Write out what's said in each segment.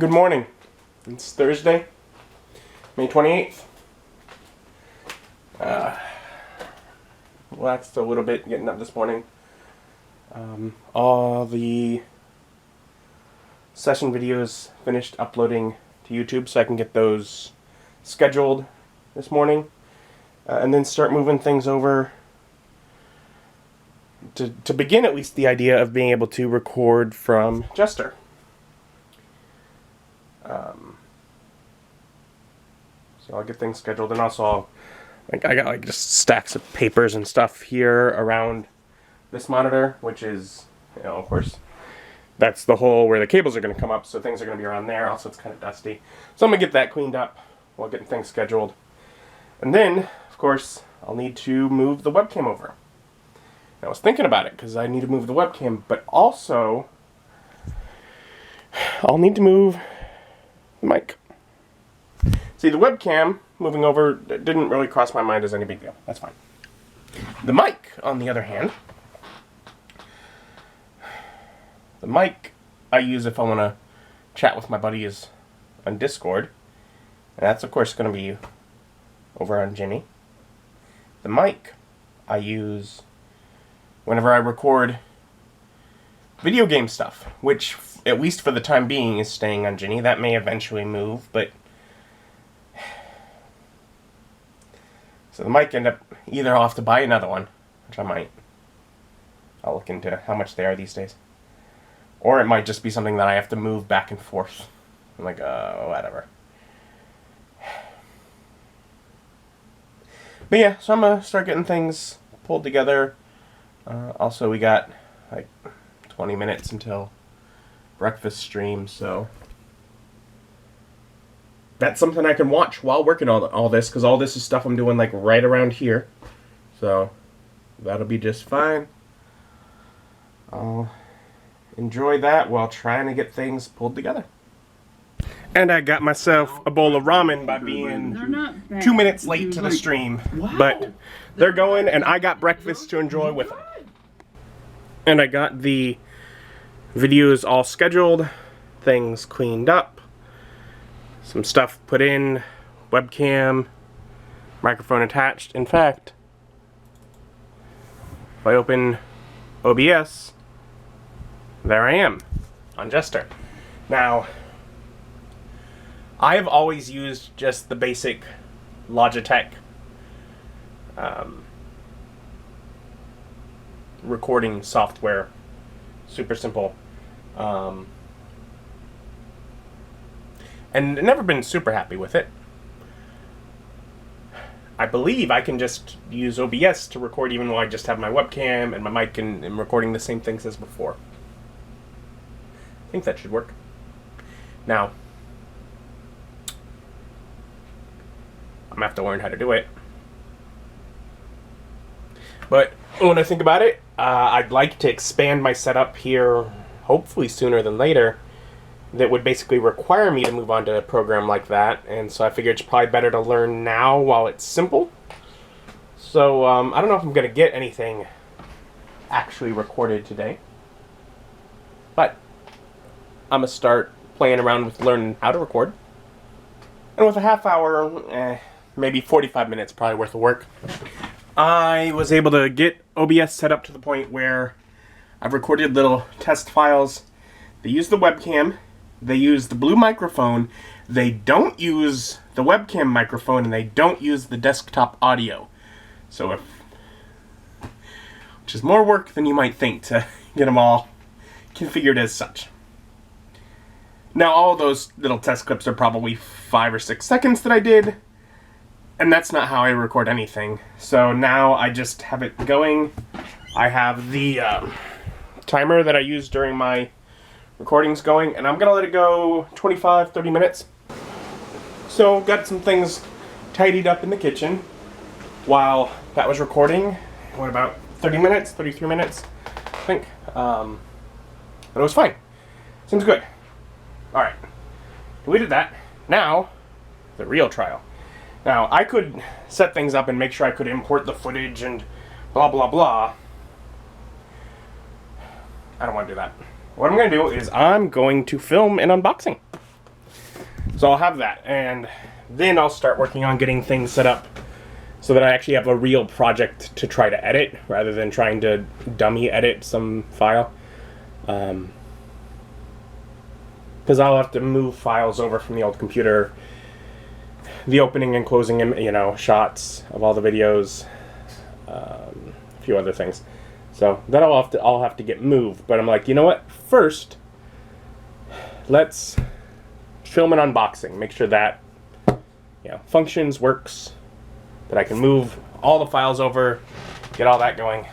Good morning. It's Thursday, May 28th. Relaxed a little bit getting up this morning. All the session videos finished uploading to YouTube so I can get those scheduled this morning. And then start moving things over to begin at least the idea of being able to record from Jester. So I'll get things scheduled, and also I got just stacks of papers and stuff here around this monitor, which is, of course, that's the hole where the cables are going to come up, so things are going to be around there. Also, it's kind of dusty. So I'm going to get that cleaned up while getting things scheduled. And then, of course, I'll need to move the webcam over. And I was thinking about it, because I need to move the webcam, but also I'll need to move the mic. See, the webcam moving over didn't really cross my mind as any big deal. That's fine. The mic, on the other hand, the mic I use if I want to chat with my buddies on Discord. And that's, of course, going to be over on Jimmy. The mic I use whenever I record video game stuff, which, at least for the time being, is staying on Ginny. That may eventually move, but so the mic end up, either I'll have to buy another one, which I might. I'll look into how much they are these days. Or it might just be something that I have to move back and forth. I'm like, whatever. But yeah, so I'm going to start getting things pulled together. Also, we got like 20 minutes until breakfast stream, so that's something I can watch while working on all this, because all this is stuff I'm doing like right around here. So that'll be just fine. I'll enjoy that while trying to get things pulled together. And I got myself a bowl of ramen by being 2 minutes late to the stream. Wow. But they're going, and I got breakfast to enjoy with them. And I got the videos all scheduled, things cleaned up, some stuff put in, webcam, microphone attached. In fact, if I open OBS, there I am on Jester. Now, I've always used just the basic Logitech recording software. Super simple. And never been super happy with it. I believe I can just use OBS to record even though I just have my webcam and my mic and am recording the same things as before. I think that should work. Now, I'm going to have to learn how to do it. But when I think about it, I'd like to expand my setup here, hopefully sooner than later, that would basically require me to move on to a program like that. And so I figured it's probably better to learn now while it's simple. So I don't know if I'm going to get anything actually recorded today. But I'm going to start playing around with learning how to record. And with a half hour, maybe 45 minutes probably worth of work, I was able to get OBS set up to the point where I've recorded little test files. They use the webcam, they use the blue microphone, they don't use the webcam microphone, and they don't use the desktop audio. So which is more work than you might think to get them all configured as such. Now, all of those little test clips are probably 5 or 6 seconds that I did, and that's not how I record anything. So now I just have it going. I have the timer that I use during my recordings going, and I'm going to let it go 25, 30 minutes. So got some things tidied up in the kitchen while that was recording. What, about 30 minutes, 33 minutes, I think. But it was fine. Seems good. Alright, we did that. Now, the real trial. Now, I could set things up and make sure I could import the footage and blah blah blah. I don't want to do that. What I'm going to do is I'm going to film an unboxing. So I'll have that, and then I'll start working on getting things set up so that I actually have a real project to try to edit, rather than trying to dummy edit some file. Because I'll have to move files over from the old computer, the opening and closing, shots of all the videos, a few other things. So that I'll have to get moved. But I'm like, you know what? First, let's film an unboxing. Make sure that functions, works, that I can move all the files over, get all that going.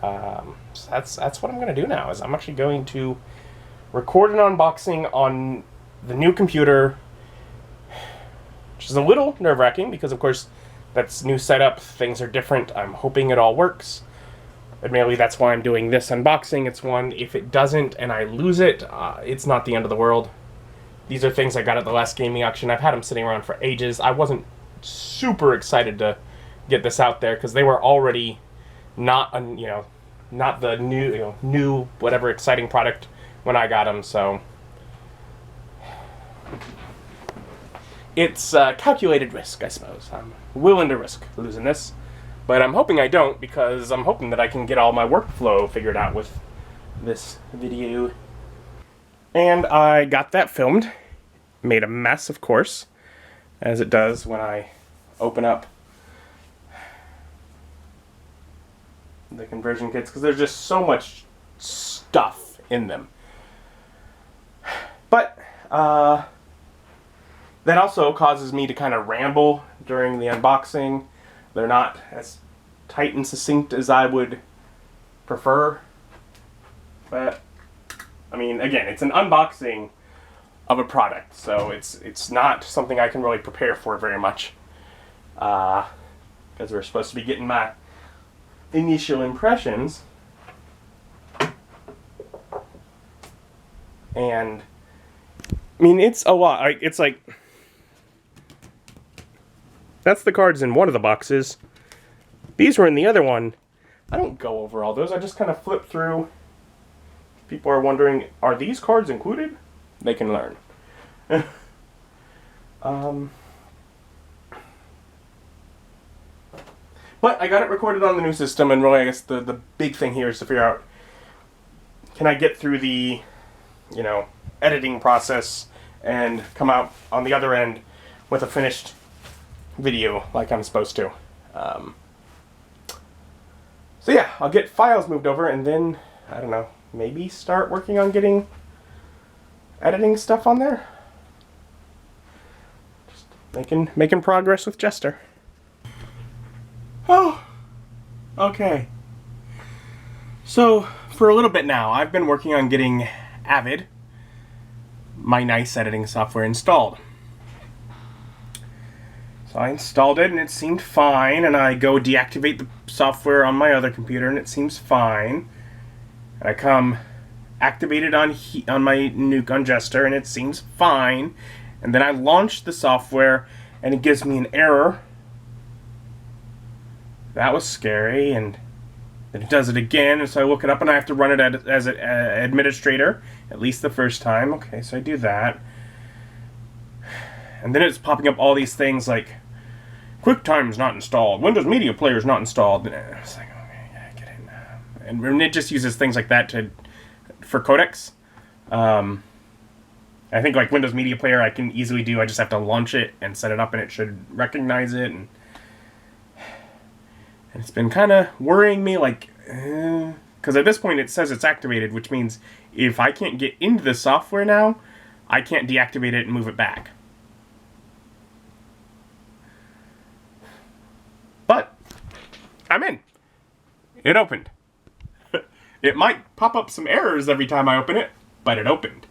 So that's what I'm going to do now. Is I'm actually going to record an unboxing on the new computer, which is a little nerve-wracking because, of course, that's new setup. Things are different. I'm hoping it all works. Admittedly, that's why I'm doing this unboxing. It's one, if it doesn't and I lose it, it's not the end of the world. These are things I got at the last gaming auction. I've had them sitting around for ages. I wasn't super excited to get this out there because they were already not the new whatever exciting product when I got them. So it's calculated risk, I suppose. I'm willing to risk losing this, but I'm hoping I don't, because I'm hoping that I can get all my workflow figured out with this video. And I got that filmed. Made a mess, of course, as it does when I open up the conversion kits, because there's just so much stuff in them. But that also causes me to kind of ramble during the unboxing. They're not as tight and succinct as I would prefer. But I mean, again, it's an unboxing of a product, so it's not something I can really prepare for very much. Because we're supposed to be getting my initial impressions. And I mean, it's a lot. It's like, that's the cards in one of the boxes. These were in the other one. I don't go over all those. I just kind of flip through. People are wondering, are these cards included? They can learn. But I got it recorded on the new system, and really I guess the big thing here is to figure out, can I get through the, editing process and come out on the other end with a finished video like I'm supposed to. So yeah, I'll get files moved over, and then, I don't know, maybe start working on getting editing stuff on there. Just making progress with Jester. Oh, okay. So, for a little bit now, I've been working on getting Avid, my nice editing software, installed. So I installed it and it seemed fine, and I go deactivate the software on my other computer and it seems fine. And I come activate it on my new Jester and it seems fine. And then I launch the software and it gives me an error. That was scary. And then it does it again, and so I look it up and I have to run it as an administrator, at least the first time. Okay, so I do that. And then it's popping up all these things like, QuickTime's not installed, Windows Media Player's not installed. And I was like, okay, yeah, I get it now. And it just uses things like that for codecs. I think like Windows Media Player I can easily do. I just have to launch it and set it up and it should recognize it. And it's been kind of worrying me, like, because at this point it says it's activated, which means if I can't get into the software now, I can't deactivate it and move it back. But I'm in. It opened. It might pop up some errors every time I open it, but it opened.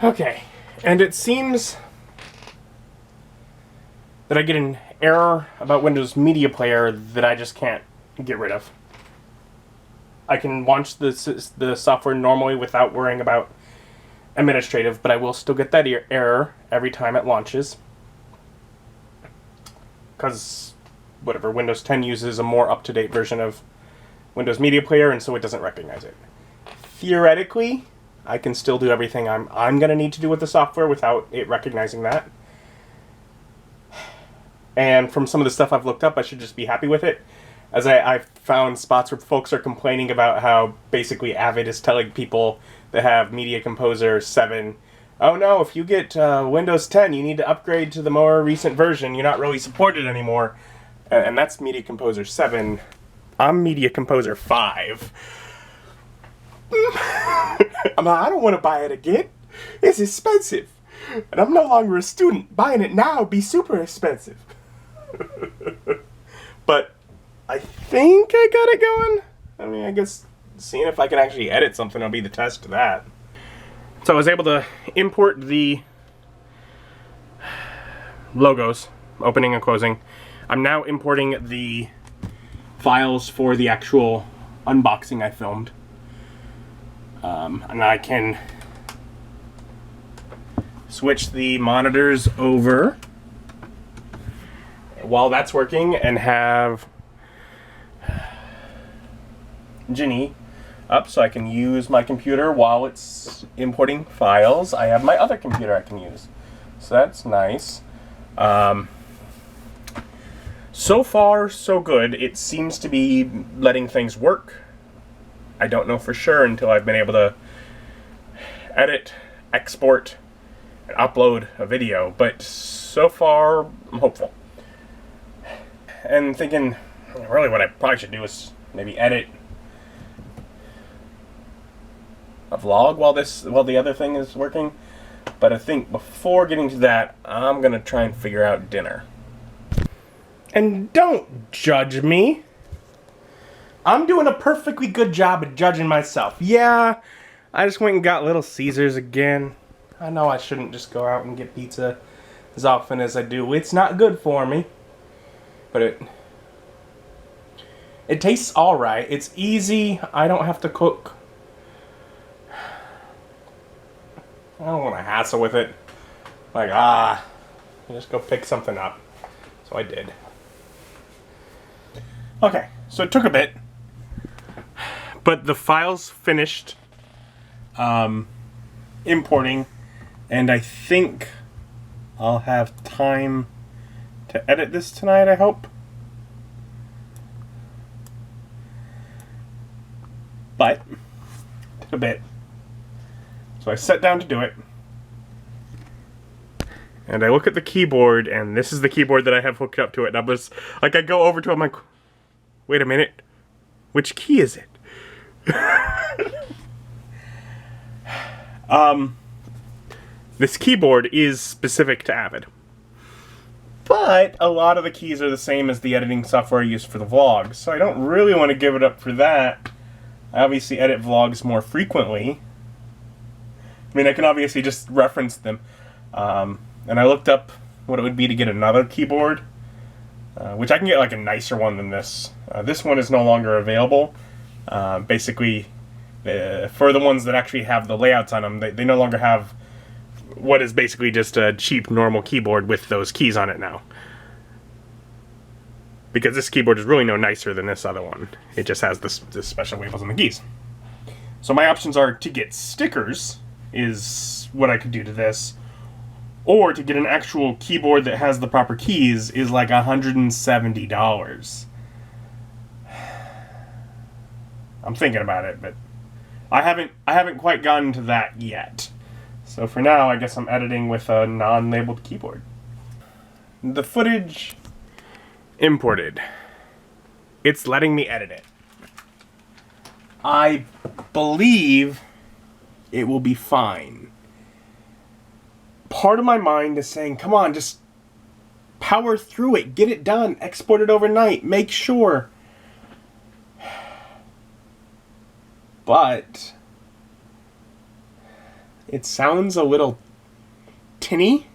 Okay, and it seems that I get an error about Windows Media Player that I just can't get rid of. I can launch the software normally without worrying about administrative, but I will still get that error every time it launches. Because, whatever, Windows 10 uses a more up-to-date version of Windows Media Player, and so it doesn't recognize it. Theoretically, I can still do everything I'm going to need to do with the software without it recognizing that. And from some of the stuff I've looked up, I should just be happy with it. As I've found spots where folks are complaining about how basically Avid is telling people that have Media Composer 7, oh no, if you get Windows 10, you need to upgrade to the more recent version. You're not really supported anymore. And that's Media Composer 7. I'm Media Composer 5. I don't want to buy it again. It's expensive. And I'm no longer a student. Buying it now would be super expensive. But I think I got it going. I mean, I guess seeing if I can actually edit something will be the test to that. So I was able to import the logos, opening and closing. I'm now importing the files for the actual unboxing I filmed. And I can switch the monitors over while that's working and have Ginny up so I can use my computer while it's importing files. I have my other computer I can use. So that's nice. So far, so good. It seems to be letting things work. I don't know for sure until I've been able to edit, export, and upload a video, but so far, I'm hopeful. And thinking, really what I probably should do is maybe edit a vlog while the other thing is working. But I think before getting to that, I'm gonna try and figure out dinner. And don't judge me. I'm doing a perfectly good job at judging myself. Yeah, I just went and got Little Caesars again. I know I shouldn't just go out and get pizza as often as I do. It's not good for me. But it tastes alright. It's easy. I don't have to cook. I don't want to hassle with it. Like, just go pick something up. So I did. Okay, so it took a bit. But the file's finished importing, and I think I'll have time to edit this tonight, I hope. But it took a bit. So I sat down to do it. And I look at the keyboard, and this is the keyboard that I have hooked up to it. And I'm just, like, I go over to it, I'm like, wait a minute, which key is it? This keyboard is specific to Avid. But a lot of the keys are the same as the editing software I use for the vlogs, so I don't really want to give it up for that. I obviously edit vlogs more frequently. I mean, I can obviously just reference them. And I looked up what it would be to get another keyboard, which I can get like a nicer one than this. This one is no longer available. Basically, for the ones that actually have the layouts on them, they no longer have what is basically just a cheap normal keyboard with those keys on it now. Because this keyboard is really no nicer than this other one. It just has this special labels on the keys. So my options are to get stickers, is what I could do to this, or to get an actual keyboard that has the proper keys is like $170. I'm thinking about it, but I haven't quite gotten to that yet. So for now, I guess I'm editing with a non-labeled keyboard. The footage imported. It's letting me edit it. I believe it will be fine. Part of my mind is saying, come on, just power through it, get it done, export it overnight, make sure. But it sounds a little tinny.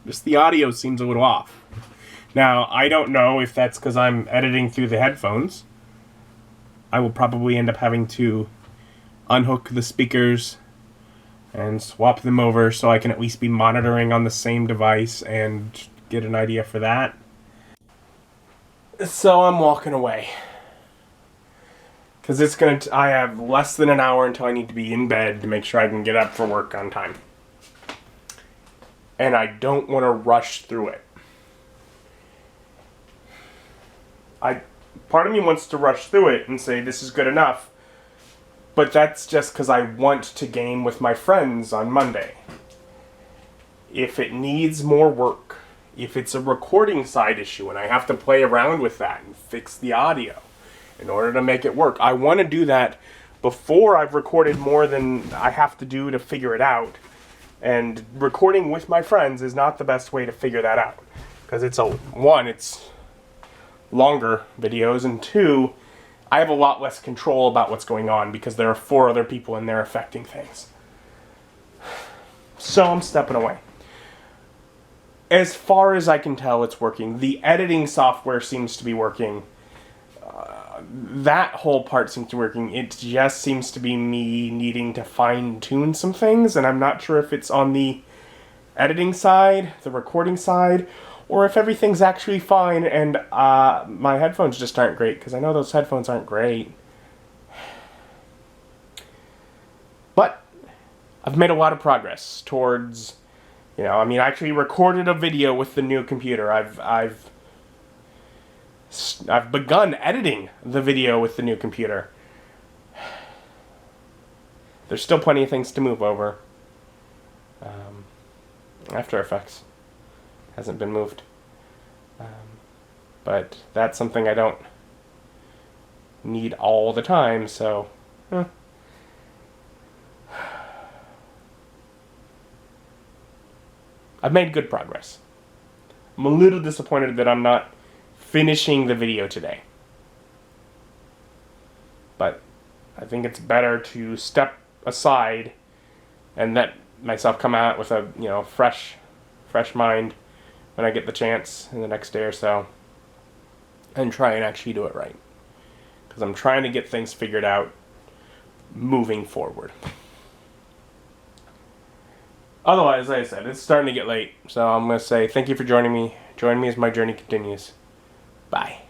Just the audio seems a little off. Now, I don't know if that's because I'm editing through the headphones. I will probably end up having to unhook the speakers and swap them over so I can at least be monitoring on the same device and get an idea for that. So I'm walking away. Because I have less than an hour until I need to be in bed to make sure I can get up for work on time. And I don't want to rush through it. Part of me wants to rush through it and say this is good enough. But that's just because I want to game with my friends on Monday. If it needs more work, if it's a recording side issue and I have to play around with that and fix the audio in order to make it work, I want to do that before I've recorded more than I have to do to figure it out. And recording with my friends is not the best way to figure that out. Because it's longer videos, and 2, I have a lot less control about what's going on because there are 4 other people in there affecting things. So I'm stepping away. As far as I can tell, it's working. The editing software seems to be working. That whole part seems to be working. It just seems to be me needing to fine-tune some things, and I'm not sure if it's on the editing side, the recording side, or if everything's actually fine and my headphones just aren't great, because I know those headphones aren't great. But I've made a lot of progress towards, I actually recorded a video with the new computer. I've begun editing the video with the new computer. There's still plenty of things to move over. After Effects hasn't been moved. But that's something I don't need all the time, so... I've made good progress. I'm a little disappointed that I'm not finishing the video today. But I think it's better to step aside and let myself come out with a fresh mind when I get the chance in the next day or so, and try and actually do it right, because I'm trying to get things figured out moving forward. Otherwise, like I said, it's starting to get late, so I'm going to say thank you for joining me. Join me as my journey continues. Bye.